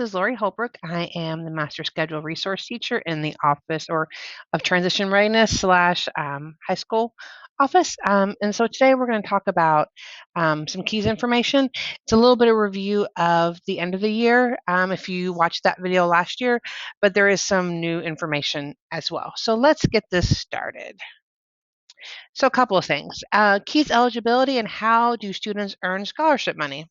is Lori Holbrook. I am the Master Schedule Resource Teacher in the Office of Transition Readiness slash high school office. And so today we're going to talk about some KEES information. It's a little bit of review of the end of the year if you watched that video last year, but there is some new information as well. So let's get this started. So a couple of things. KEES eligibility and how do students earn scholarship money?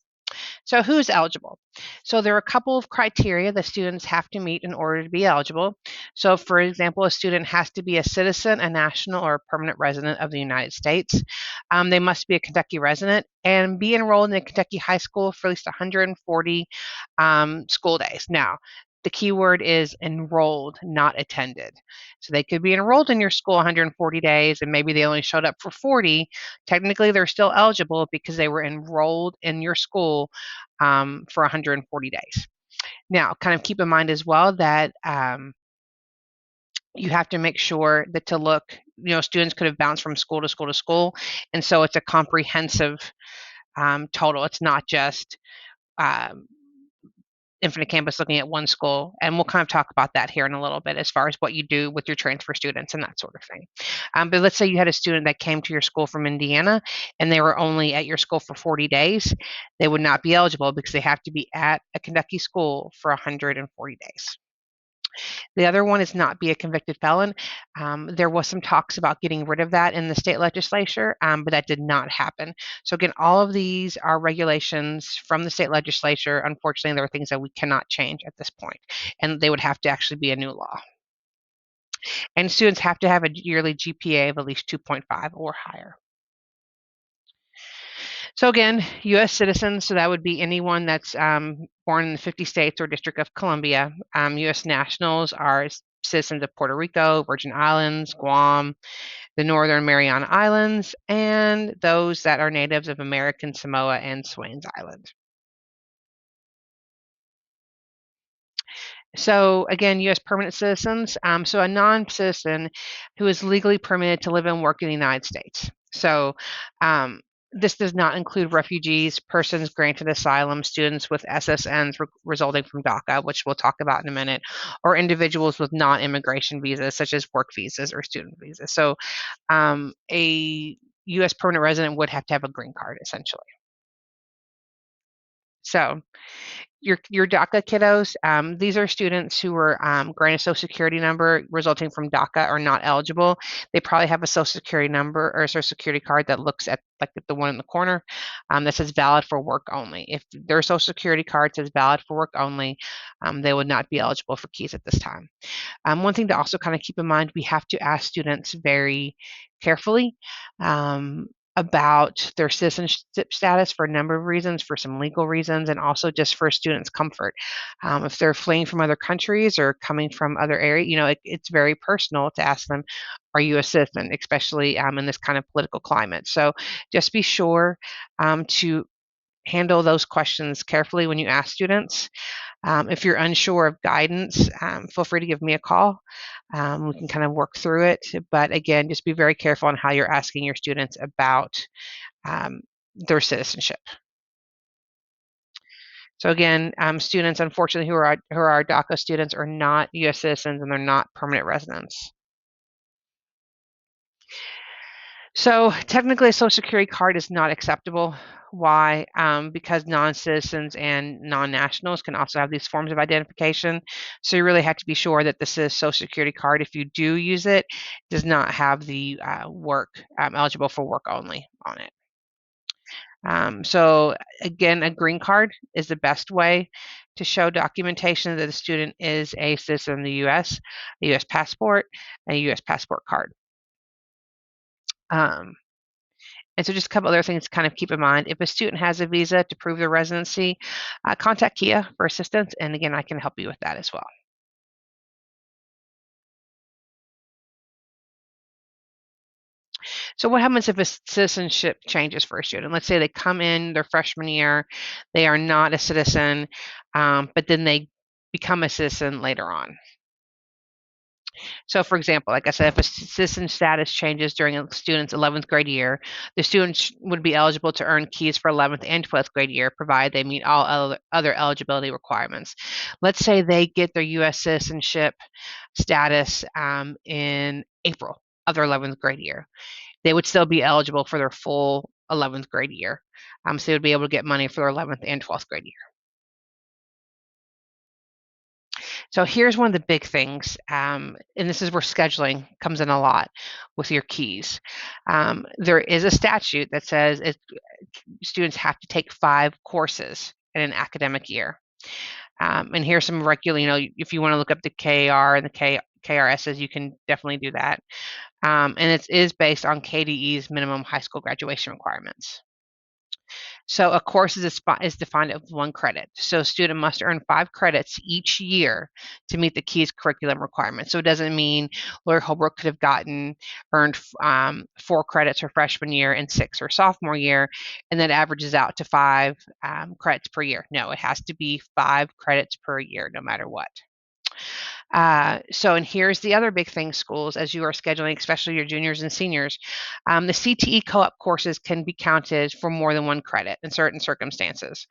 So who's eligible? So there are a couple of criteria that students have to meet in order to be eligible. So for example, a student has to be a citizen, a national, or a permanent resident of the United States. They must be a Kentucky resident and be enrolled in a Kentucky high school for at least 140 school days. Now, the key word is enrolled, not attended. So they could be enrolled in your school 140 days and maybe they only showed up for 40. Technically, they're still eligible because they were enrolled in your school for 140 days. Now, kind of keep in mind as well that you have to make sure that to look, students could have bounced from school to school to school. And so it's a comprehensive total. It's not just Infinite Campus looking at one school, and we'll kind of talk about that here in a little bit as far as what you do with your transfer students and that sort of thing. But let's say you had a student that came to your school from Indiana and they were only at your school for 40 days. They would not be eligible because they have to be at a Kentucky school for 140 days. The other one is not be a convicted felon. There was some talks about getting rid of that in the state legislature, but that did not happen. So again, all of these are regulations from the state legislature. Unfortunately, there are things that we cannot change at this point, and they would have to actually be a new law. And students have to have a yearly GPA of at least 2.5 or higher. So again, U.S. citizens, so that would be anyone that's born in the 50 states or District of Columbia. U.S. nationals are citizens of Puerto Rico, Virgin Islands, Guam, the Northern Mariana Islands, and those that are natives of American Samoa and Swains Island. So again, U.S. permanent citizens, so a non-citizen who is legally permitted to live and work in the United States. So this does not include refugees, persons granted asylum, students with SSNs resulting from DACA, which we'll talk about in a minute, or individuals with non-immigration visas, such as work visas or student visas. So a U.S. permanent resident would have to have a green card, essentially. So your DACA kiddos, these are students who were granted a Social Security number resulting from DACA are not eligible. They probably have a Social Security number or a Social Security card that looks at like the one in the corner that says valid for work only. If their Social Security card says valid for work only, they would not be eligible for KEES at this time. One thing to also kind of keep in mind, we have to ask students very carefully about their citizenship status for a number of reasons, for some legal reasons, and also just for students' comfort. If they're fleeing from other countries or coming from other areas, it's very personal to ask them, are you a citizen, especially in this kind of political climate. So just be sure to handle those questions carefully when you ask students. If you're unsure of guidance, feel free to give me a call. We can kind of work through it. But again, just be very careful on how you're asking your students about their citizenship. So again, students, unfortunately, who are DACA students are not U.S. citizens and they're not permanent residents. So technically, a Social Security card is not acceptable. Why? Because non-citizens and non-nationals can also have these forms of identification. So you really have to be sure that this is Social Security card. If you do use it, does not have the eligible for work only on it. So again, a green card is the best way to show documentation that the student is a citizen of the U.S., a U.S. passport, and a U.S. passport card. And so just a couple other things to kind of keep in mind. If a student has a visa to prove their residency, contact KEA for assistance. And again, I can help you with that as well. So what happens if a citizenship changes for a student? Let's say they come in their freshman year, they are not a citizen, but then they become a citizen later on. So, for example, like I said, if a citizen status changes during a student's 11th grade year, the student would be eligible to earn KEES for 11th and 12th grade year, provided they meet all other eligibility requirements. Let's say they get their U.S. citizenship status in April of their 11th grade year. They would still be eligible for their full 11th grade year. So they would be able to get money for their 11th and 12th grade year. So here's one of the big things, and this is where scheduling comes in a lot with your KEES. There is a statute that says students have to take 5 courses in an academic year. And here's some regular, if you want to look up the KR and the KRSs, you can definitely do that. And it is based on KDE's minimum high school graduation requirements. So a course is defined as 1 credit. So a student must earn 5 credits each year to meet the KEES curriculum requirements. So it doesn't mean Lawyer Holbrook could have earned 4 credits her freshman year and 6 her sophomore year, and that averages out to 5 credits per year. No, it has to be 5 credits per year, no matter what. And here's the other big thing, schools, as you are scheduling, especially your juniors and seniors, the CTE co-op courses can be counted for more than 1 credit in certain circumstances.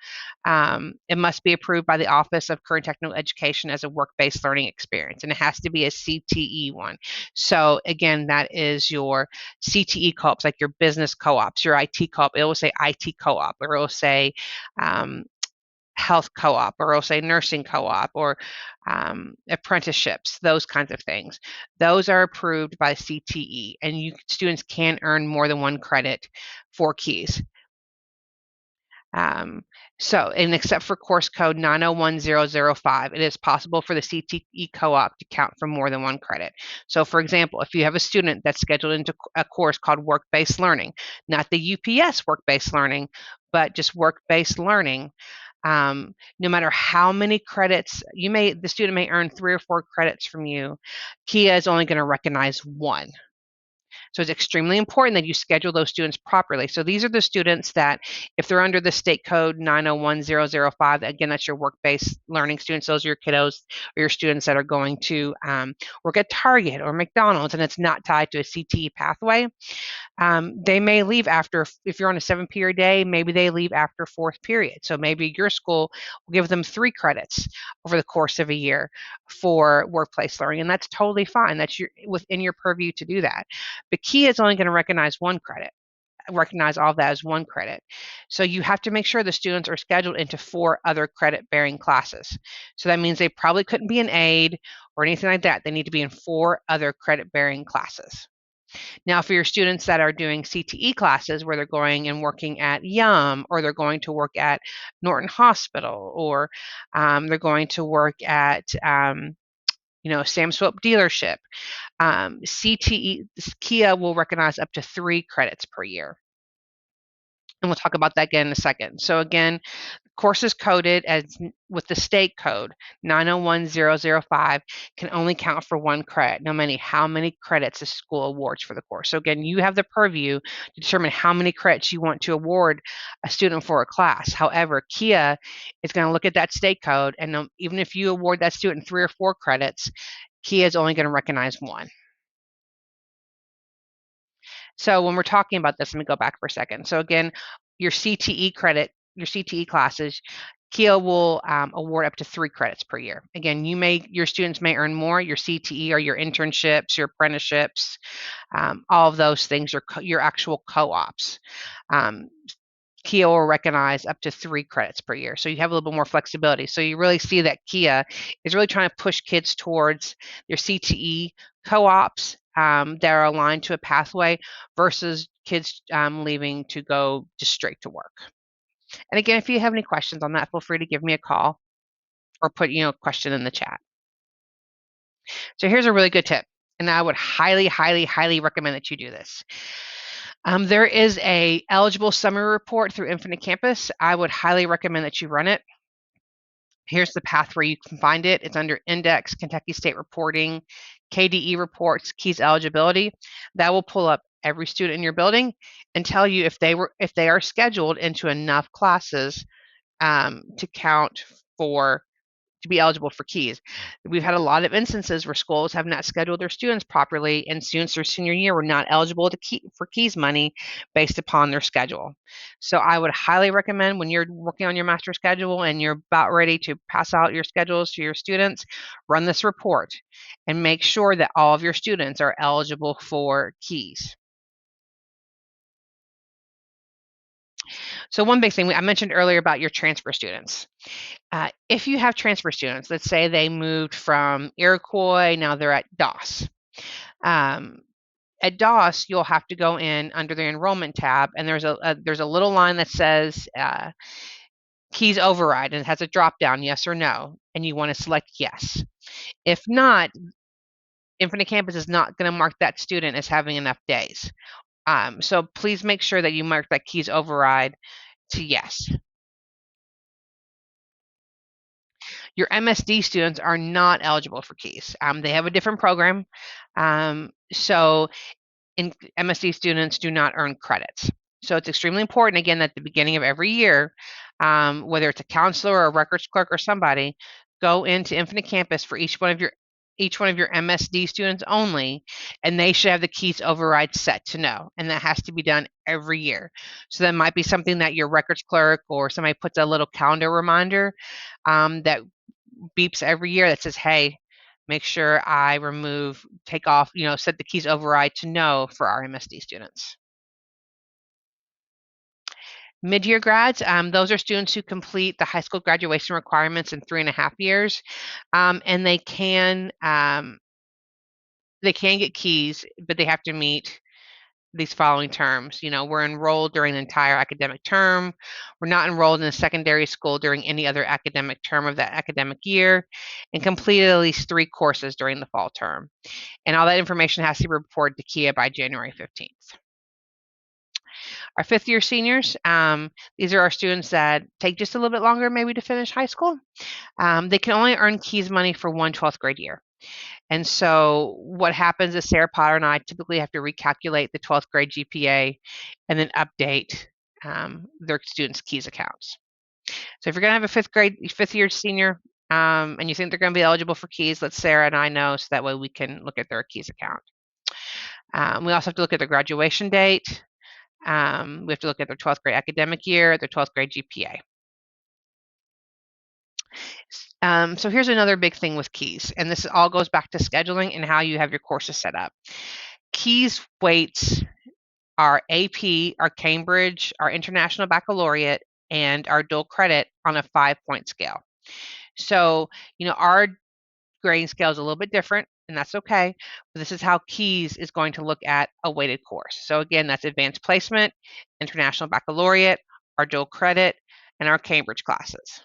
It must be approved by the Office of Career and Technical Education as a work-based learning experience, and it has to be a CTE one. So again, that is your CTE co-ops, like your business co-ops, your IT co-op. It will say IT co-op, or it will say health co-op, or it'll say nursing co-op, or apprenticeships, those kinds of things. Those are approved by CTE, and students can earn more than 1 credit for KEES. And except for course code 901005, it is possible for the CTE co-op to count for more than 1 credit. So for example, if you have a student that's scheduled into a course called work-based learning, not the UPS work-based learning, but just work-based learning, no matter how many credits the student may earn 3 or 4 credits from you, KEA is only going to recognize 1. So it's extremely important that you schedule those students properly. So these are the students that, if they're under the state code 901005, again, that's your work-based learning students. Those are your kiddos or your students that are going to work at Target or McDonald's, and it's not tied to a CTE pathway. They may leave if you're on a 7-period day, maybe they leave after 4th period. So maybe your school will give them 3 credits over the course of a year for workplace learning, and that's totally fine. That's within your purview to do that. But KEA is only going to recognize 1 credit. Recognize all of that as 1 credit. So you have to make sure the students are scheduled into 4 other credit-bearing classes. So that means they probably couldn't be an aide or anything like that. They need to be in 4 other credit-bearing classes. Now, for your students that are doing CTE classes where they're going and working at Yum, or they're going to work at Norton Hospital, or they're going to work at Sam Swope dealership, KEA will recognize up to 3 credits per year. And we'll talk about that again in a second. So again, courses coded with the state code 901005 can only count for 1 credit, no matter how many credits the school awards for the course. So again, you have the purview to determine how many credits you want to award a student for a class. However, KEA is going to look at that state code, and even if you award that student 3 or 4 credits, KEA is only going to recognize 1. So when we're talking about this, let me go back for a second. So again, your CTE classes, KEA will award up to 3 credits per year. Again, your students may earn more. Your CTE or your internships, your apprenticeships, all of those things are your actual co-ops. KEA will recognize up to 3 credits per year. So you have a little bit more flexibility. So you really see that KEA is really trying to push kids towards your CTE co-ops that are aligned to a pathway versus kids leaving to go just straight to work. And again, if you have any questions on that, feel free to give me a call or put a question in the chat. So here's a really good tip, and I would highly, highly, highly recommend that you do this. There is a eligible summary report through Infinite Campus. I would highly recommend that you run it. Here's the path where you can find it. It's under Index, Kentucky State Reporting, KDE Reports, KEES Eligibility. That will pull up every student in your building and tell you if they are scheduled into enough classes to count for to be eligible for KEES. We've had a lot of instances where schools have not scheduled their students properly, and students their senior year were not eligible for KEES money based upon their schedule. So I would highly recommend, when you're working on your master schedule and you're about ready to pass out your schedules to your students, run this report and make sure that all of your students are eligible for KEES. So one big thing I mentioned earlier about your transfer students. If you have transfer students, let's say they moved from Iroquois, now they're at DOS. At DOS, you'll have to go in under the enrollment tab, and there's a little line that says KEES override, and it has a drop down, yes or no, and you want to select yes. If not, Infinite Campus is not going to mark that student as having enough days. So please make sure that you mark that KEES override to yes. Your MSD students are not eligible for KEES. They have a different program. So MSD students do not earn credits. So it's extremely important, again, at the beginning of every year, whether it's a counselor or a records clerk or somebody, go into Infinite Campus for each one of your MSD students only, and they should have the KEES override set to no, and that has to be done every year. So that might be something that your records clerk or somebody puts a little calendar reminder that beeps every year that says, hey, make sure I take off, set the KEES override to no for our MSD students. Mid-year grads, those are students who complete the high school graduation requirements in 3.5 years, and they can get KEES, but they have to meet these following terms. We're enrolled during the entire academic term. We're not enrolled in a secondary school during any other academic term of that academic year, and completed at least 3 courses during the fall term. And all that information has to be reported to KEA by January 15th. Our 5th-year seniors, these are our students that take just a little bit longer maybe to finish high school. They can only earn KEES money for one 12th grade year. And so what happens is Sarah Potter and I typically have to recalculate the 12th grade GPA and then update their students' KEES accounts. So if you're going to have a 5th-year senior, and you think they're going to be eligible for KEES, let Sarah and I know so that way we can look at their KEES account. We also have to look at their graduation date. We have to look at their 12th grade academic year, their 12th grade GPA. So here's another big thing with KEES, and this all goes back to scheduling and how you have your courses set up. KEES weights our AP, our Cambridge, our International Baccalaureate, and our dual credit on a 5-point scale. So, our grading scale is a little bit different, and that's okay, but this is how KEES is going to look at a weighted course. So again, that's advanced placement, International Baccalaureate, our dual credit, and our Cambridge classes.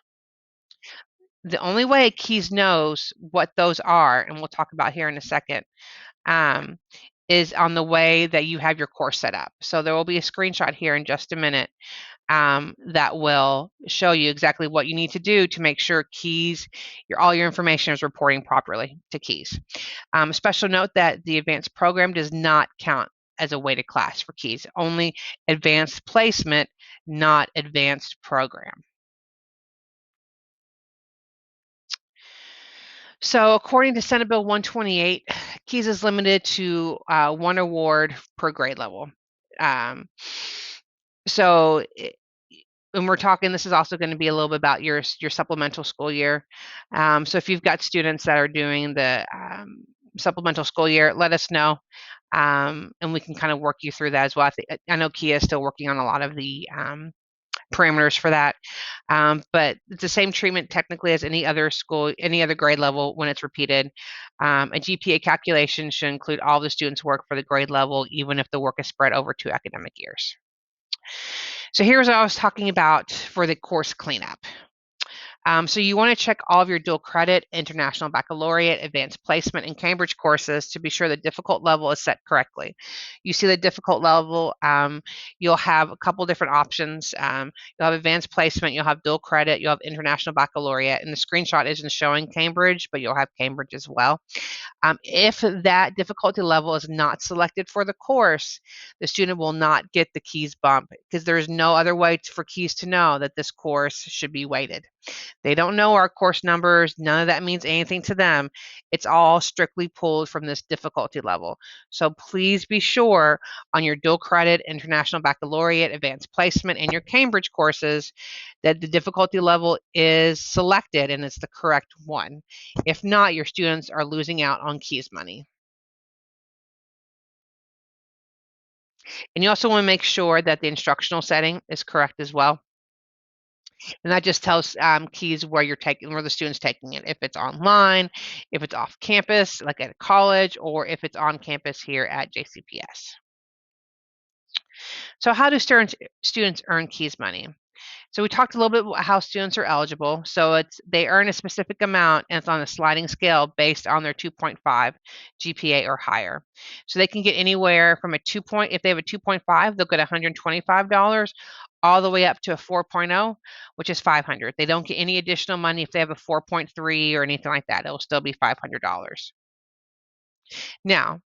The only way KEES knows what those are, and we'll talk about here in a second, is on the way that you have your course set up. So there will be a screenshot here in just a minute that will show you exactly what you need to do to make sure KEES, all your information is reporting properly to KEES. Special note that the advanced program does not count as a weighted class for KEES, only advanced placement, not advanced program. So according to Senate Bill 128, KEES is limited to 1 award per grade level. So when we're talking, this is also going to be a little bit about your supplemental school year. So if you've got students that are doing the supplemental school year, let us know, and we can kind of work you through that as well. I know KEA is still working on a lot of the parameters for that, but it's the same treatment technically as any other grade level when it's repeated. A GPA calculation should include all the students' work for the grade level, even if the work is spread over 2 academic years. So here's what I was talking about for the course cleanup. So you want to check all of your dual credit, International Baccalaureate, Advanced Placement, and Cambridge courses to be sure the difficult level is set correctly. You see the difficult level, you'll have a couple different options. You'll have Advanced Placement, you'll have dual credit, you'll have International Baccalaureate, and the screenshot isn't showing Cambridge, but you'll have Cambridge as well. If that difficulty level is not selected for the course, the student will not get the KEES bump because there's no other way for KEES to know that this course should be weighted. They don't know our course numbers. None of that means anything to them. It's all strictly pulled from this difficulty level. So please be sure on your dual credit, international baccalaureate, advanced placement, and your Cambridge courses that the difficulty level is selected and it's the correct one. If not, your students are losing out on KEES money. And you also want to make sure that the instructional setting is correct as well. And that just tells KEES where the student's taking it. If it's online, if it's off campus, like at a college, or if it's on campus here at JCPS. So how do students earn KEES money? So we talked a little bit about how students are eligible. So they earn a specific amount and it's on a sliding scale based on their 2.5 GPA or higher. So they can get anywhere from if they have a 2.5, they'll get $125 all the way up to a 4.0, which is $500. They don't get any additional money if they have a 4.3 or anything like that. It'll still be $500. Now,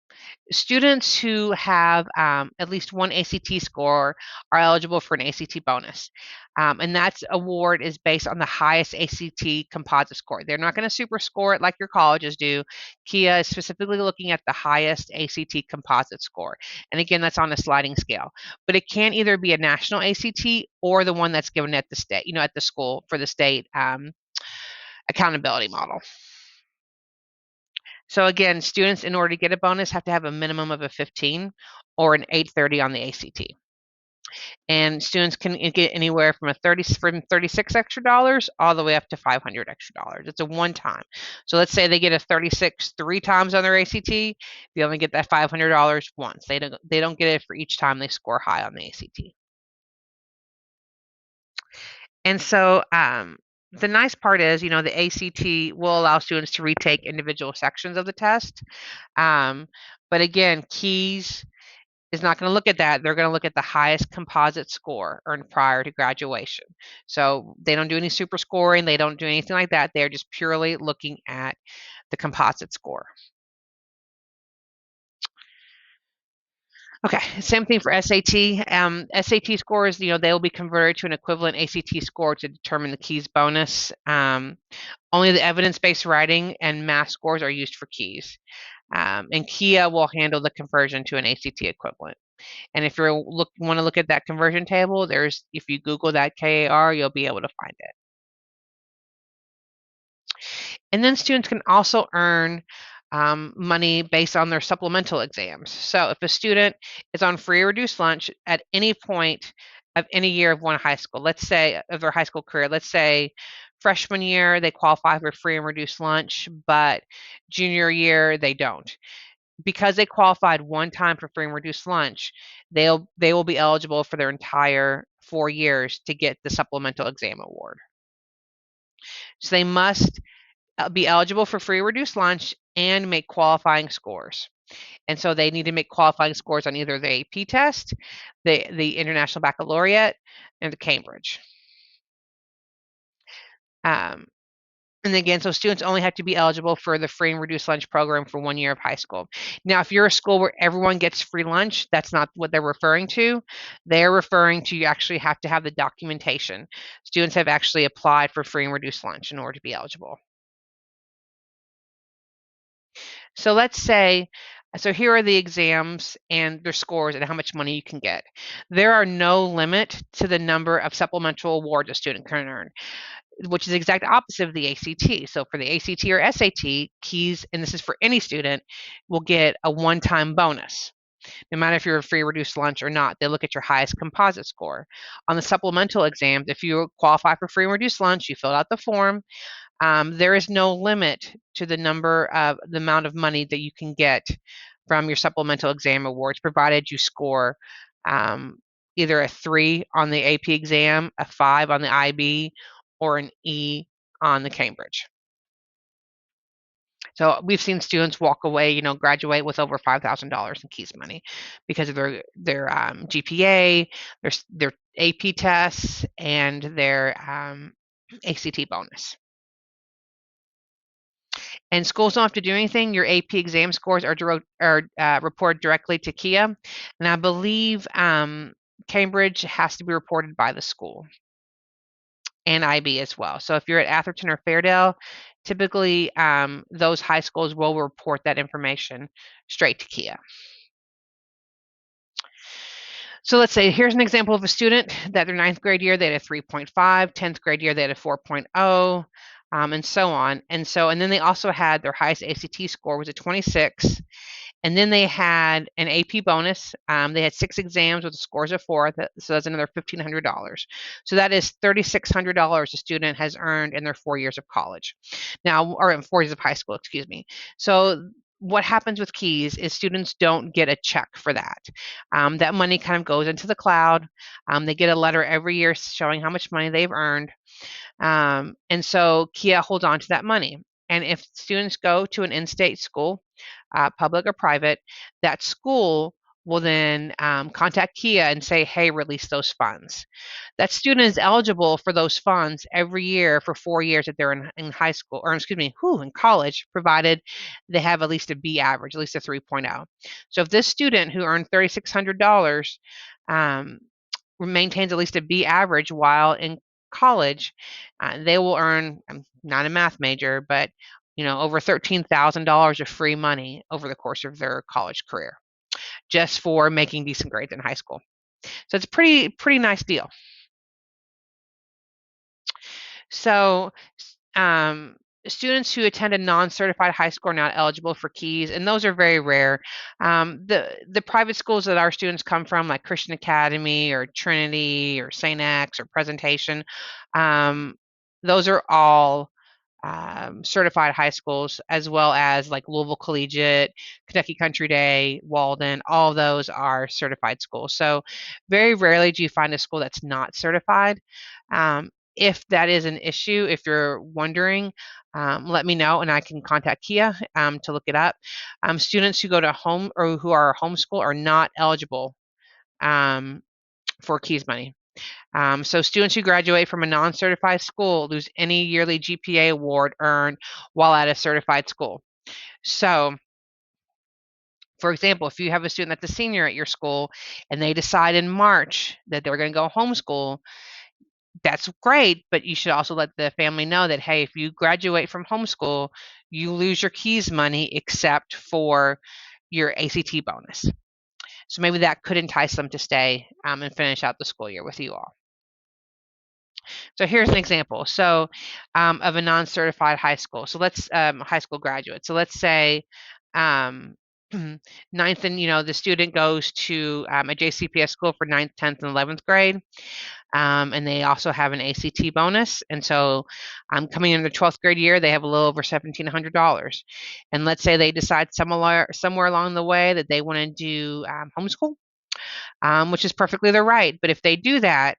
students who have at least one ACT score are eligible for an ACT bonus. And that award is based on the highest ACT composite score. They're not going to super score it like your colleges do. KEES is specifically looking at the highest ACT composite score. And again, that's on a sliding scale. But it can either be a national ACT or the one that's given at the state, at the school for the state accountability model. So again, students, in order to get a bonus, have to have a minimum of a 15 or an 830 on the ACT. And students can get anywhere from $36 extra all the way up to $500 extra. It's a one time. So let's say they get a 36 3 times on their ACT, they only get that $500 once. They don't get it for each time they score high on the ACT. And so the nice part is, the ACT will allow students to retake individual sections of the test. But again, KEES is not going to look at that. They're going to look at the highest composite score earned prior to graduation. So they don't do any super scoring. They don't do anything like that. They're just purely looking at the composite score. Okay, same thing for SAT. SAT scores, they will be converted to an equivalent ACT score to determine the KEES bonus. Only the evidence-based writing and math scores are used for KEES. And KEA will handle the conversion to an ACT equivalent. And if you want to look at that conversion table, if you Google that KAR, you'll be able to find it. And then students can also earn money based on their supplemental exams. So if a student is on free or reduced lunch at any point of any year of one high school, let's say of their high school career, let's say freshman year they qualify for free and reduced lunch, but junior year they don't. Because they qualified one time for free and reduced lunch, they will be eligible for their entire 4 years to get the supplemental exam award. So they must be eligible for free reduced lunch and make qualifying scores. And so they need to make qualifying scores on either the AP test, the International Baccalaureate, and the Cambridge. And again, so students only have to be eligible for the free and reduced lunch program for 1 year of high school. Now, if you're a school where everyone gets free lunch, that's not what they're referring to. They're referring to you actually have to have the documentation. Students have actually applied for free and reduced lunch in order to be eligible. So let's say, so here are the exams and their scores and how much money you can get. There are no limit to the number of supplemental awards a student can earn, which is the exact opposite of the ACT. So for the ACT or SAT, KEES, and this is for any student, will get a one-time bonus. No matter if you're a free reduced lunch or not, they look at your highest composite score. On the supplemental exams, if you qualify for free and reduced lunch, you filled out the form, there is no limit to the amount of money that you can get from your supplemental exam awards, provided you score either a 3 on the AP exam, a 5 on the IB, or an E on the Cambridge. So we've seen students walk away, graduate with over $5,000 in KEES money because of their GPA, their AP tests, and their ACT bonus. And schools don't have to do anything. Your AP exam scores are reported directly to KEA, and I believe Cambridge has to be reported by the school. and IB as well. So if you're at Atherton or Fairdale, typically those high schools will report that information straight to KEES. So let's say here's an example of a student that their ninth grade year, they had a 3.5, 10th grade year, they had a 4.0, and so on. And then they also had their highest ACT score was a 26. And then they had an AP bonus. They had 6 exams with scores of 4, so that's another $1,500. So that is $3,600 a student has earned in their 4 years of college. Now, or in 4 years of high school, excuse me. So what happens with KEES is students don't get a check for that. That money kind of goes into the cloud. They get a letter every year showing how much money they've earned. And so KEES holds on to that money. And if students go to an in-state school, public or private, that school will then contact KEES and say, hey, release those funds. That student is eligible for those funds every year for 4 years that they're in high school, or excuse me, in college, provided they have at least a B average, at least a 3.0. So if this student who earned $3,600 maintains at least a B average while in college, they will earn, I'm not a math major, but over $13,000 of free money over the course of their college career, just for making decent grades in high school. So it's a pretty nice deal. So students who attend a non-certified high school are not eligible for KEES, and those are very rare. The private schools that our students come from, like Christian Academy or Trinity or St. X or Presentation, those are all certified high schools, as well as like Louisville Collegiate, Kentucky Country Day, Walden. All of those are certified schools. So very rarely do you find a school that's not certified. If that is an issue, if you're wondering, let me know and I can contact KEES to look it up. Students who go to home or who are homeschool are not eligible for KEES money. So students who graduate from a non-certified school lose any yearly GPA award earned while at a certified school. So, for example, if you have a student that's a senior at your school and they decide in March that they're going to go homeschool, that's great, but you should also let the family know that, hey, if you graduate from homeschool, you lose your KEES money except for your ACT bonus. So maybe that could entice them to stay and finish out the school year with you all. So here's an example. So of a non-certified high school. So let's high school graduate. So let's say ninth and the student goes to a JCPS school for 9th, 10th, and 11th grade. And they also have an ACT bonus. And so coming into the 12th grade year, they have a little over $1,700. And let's say they decide somewhere along the way that they want to do homeschool, which is perfectly their right. But if they do that,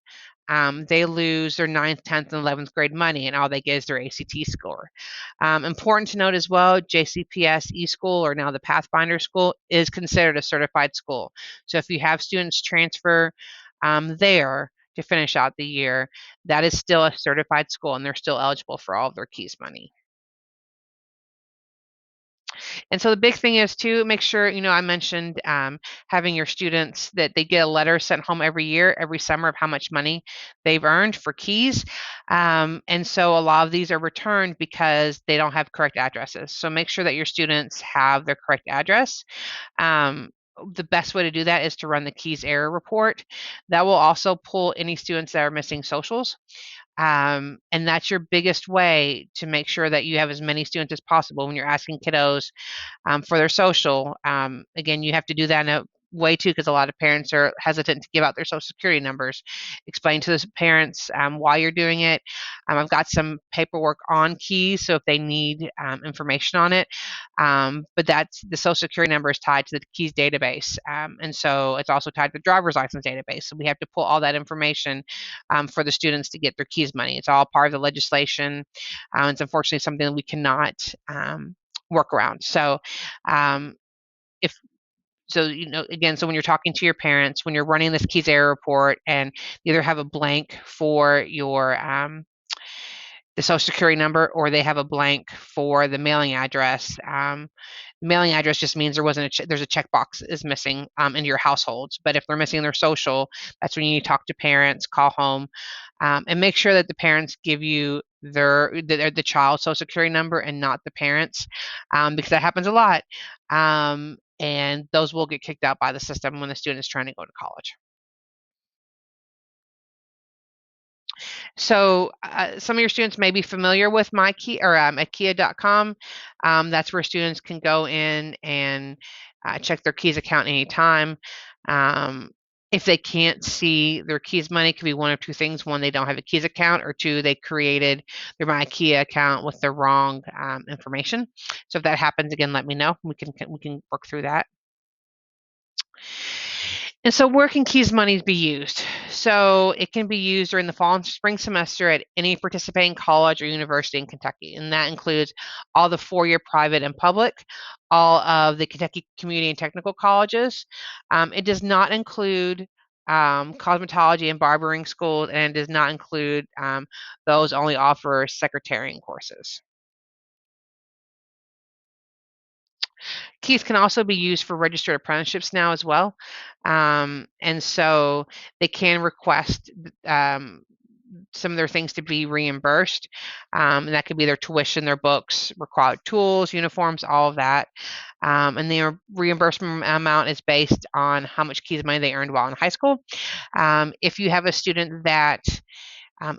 they lose their 9th, 10th, and 11th grade money, and all they get is their ACT score. Important to note as well, JCPS eSchool, or now the Pathfinder School, is considered a certified school. So if you have students transfer there to finish out the year, that is still a certified school, and they're still eligible for all of their KEES money. And so the big thing is to make sure, I mentioned having your students that they get a letter sent home every year, every summer, of how much money they've earned for KEES. And so a lot of these are returned because they don't have correct addresses. So make sure that your students have their correct address. The best way to do that is to run the KEES error report. That will also pull any students that are missing socials. And that's your biggest way to make sure that you have as many students as possible when you're asking kiddos for their social. Again, you have to do that in a way too, because a lot of parents are hesitant to give out their social security numbers. Explain to the parents why you're doing it. I've got some paperwork on KEES, so if they need information on it, but that's the social security number is tied to the KEES database, and so it's also tied to the driver's license database. So we have to pull all that information for the students to get their KEES money. It's all part of the legislation. It's unfortunately something that we cannot work around. So again, so when you're talking to your parents, when you're running this KEES error report, and you either have a blank for your the social security number, or they have a blank for the mailing address. Mailing address just means there's a checkbox is missing in your households. But if they're missing their social, that's when you need to talk to parents, call home, and make sure that the parents give you the child's social security number and not the parents, because that happens a lot, and those will get kicked out by the system when the student is trying to go to college. So some of your students may be familiar with MyKey or at Kia.com. That's where students can go in and check their KEES account anytime. If they can't see their KEES money, it could be one of two things. One, they don't have a KEES account, or two, they created their MyKia account with the wrong information. So if that happens again, let me know. We can work through that. And so where can KEES monies be used? So it can be used during the fall and spring semester at any participating college or university in Kentucky. And that includes all the four-year private and public, all of the Kentucky community and technical colleges. It does not include cosmetology and barbering schools, and it does not include those only offer secretarian courses. KEES can also be used for registered apprenticeships now as well. And so they can request some of their things to be reimbursed. And that could be their tuition, their books, required tools, uniforms, all of that. And their reimbursement amount is based on how much KEES money they earned while in high school. If you have a student that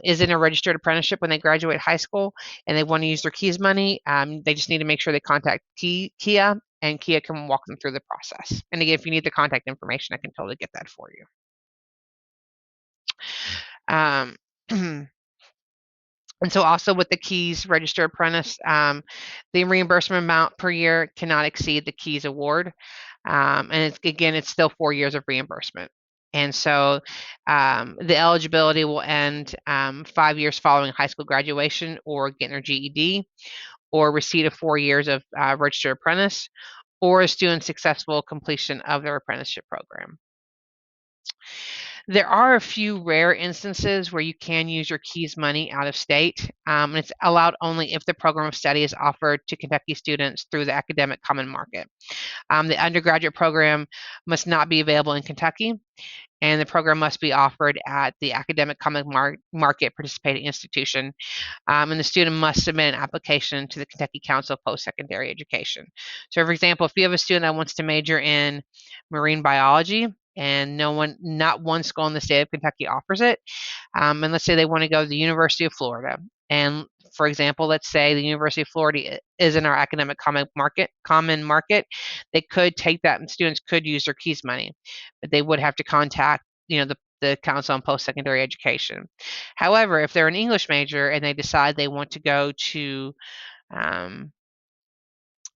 is in a registered apprenticeship when they graduate high school and they want to use their KEES money, they just need to make sure they contact Kia, and Kia can walk them through the process. And again, if you need the contact information, I can totally get that for you. And so also with the KEES registered apprentice, the reimbursement amount per year cannot exceed the KEES award. And it's still 4 years of reimbursement. And so the eligibility will end 5 years following high school graduation or getting their GED, or receipt of 4 years of registered apprentice, or a student's successful completion of their apprenticeship program. There are a few rare instances where you can use your KEES money out of state, and it's allowed only if the program of study is offered to Kentucky students through the Academic Common Market. The undergraduate program must not be available in Kentucky, and the program must be offered at the Academic Common Market participating institution, and the student must submit an application to the Kentucky Council of Post-Secondary Education. So for example, if you have a student that wants to major in marine biology, and not one school in the state of Kentucky offers it, and let's say they want to go to the University of Florida, and for example, let's say the University of Florida is in our Academic Common Market, they could take that, and students could use their KEES money, but they would have to contact the Council on Post-Secondary Education. However, if they're an English major and they decide they want to go to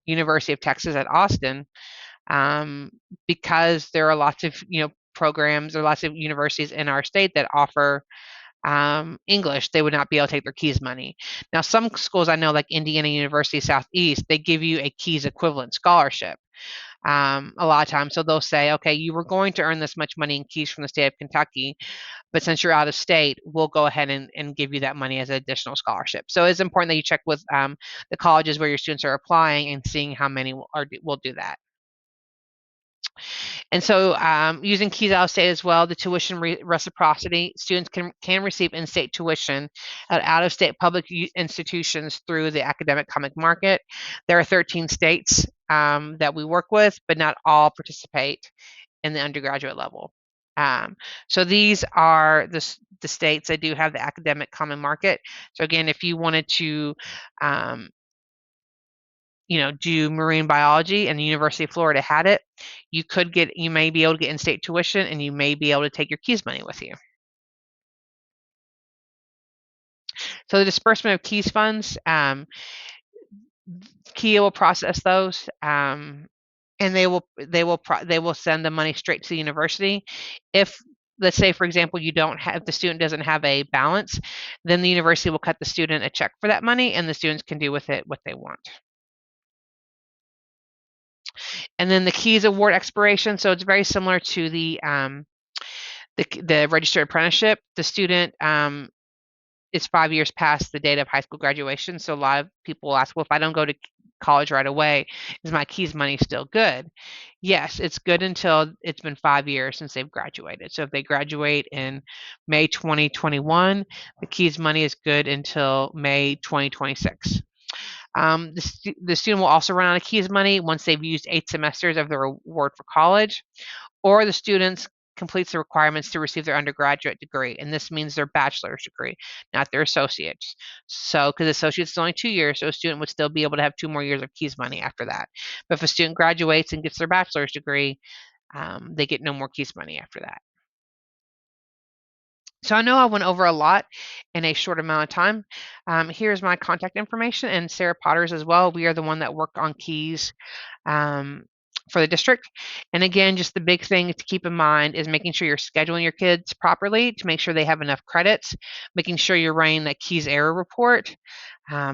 University of Texas at Austin, because there are lots of programs or lots of universities in our state that offer English, they would not be able to take their KEES money. Now, some schools I know, like Indiana University Southeast, they give you a KEES equivalent scholarship a lot of times. So they'll say, okay, you were going to earn this much money in KEES from the state of Kentucky, but since you're out of state, we'll go ahead and give you that money as an additional scholarship. So it's important that you check with the colleges where your students are applying and seeing how many will do that. And so using KEES out of state as well, the tuition reciprocity, students can receive in-state tuition at out-of-state public institutions through the Academic Common Market. There are 13 states that we work with, but not all participate in the undergraduate level. So these are the states that do have the Academic Common Market. So again, if you wanted to do marine biology and the University of Florida had it, you may be able to get in-state tuition, and you may be able to take your KEES money with you. So the disbursement of KEES funds, Kia will process those, and they will send the money straight to the university. If, let's say, for example, the student doesn't have a balance, then the university will cut the student a check for that money, and the students can do with it what they want. And then the KEES award expiration, so it's very similar to the registered apprenticeship. The student is 5 years past the date of high school graduation. So a lot of people will ask, well, if I don't go to college right away. Is my KEES money still good? Yes, it's good until it's been 5 years since they've graduated. So if they graduate in May 2021, the KEES money is good until May 2026. The student will also run out of KEES money once they've used 8 semesters of the reward for college, or the students completes the requirements to receive their undergraduate degree, and this means their bachelor's degree, not their associate's. So, because associate's is only 2 years, so a student would still be able to have 2 more years of KEES money after that. But if a student graduates and gets their bachelor's degree, they get no more KEES money after that. So I know I went over a lot in a short amount of time. Here's my contact information and Sarah Potter's as well. We are the one that work on KEES um, for the district. And again, just the big thing to keep in mind is making sure you're scheduling your kids properly to make sure they have enough credits, making sure you're running that KEES error report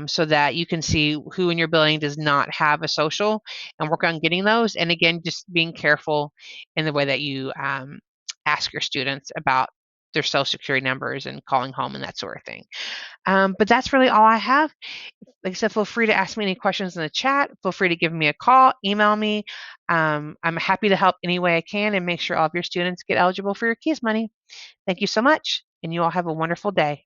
so that you can see who in your building does not have a social and work on getting those. And again, just being careful in the way that you ask your students about their social security numbers and calling home and that sort of thing. But that's really all I have. Like I said, feel free to ask me any questions in the chat. Feel free to give me a call, email me. I'm happy to help any way I can and make sure all of your students get eligible for your KEES money. Thank you so much, and you all have a wonderful day.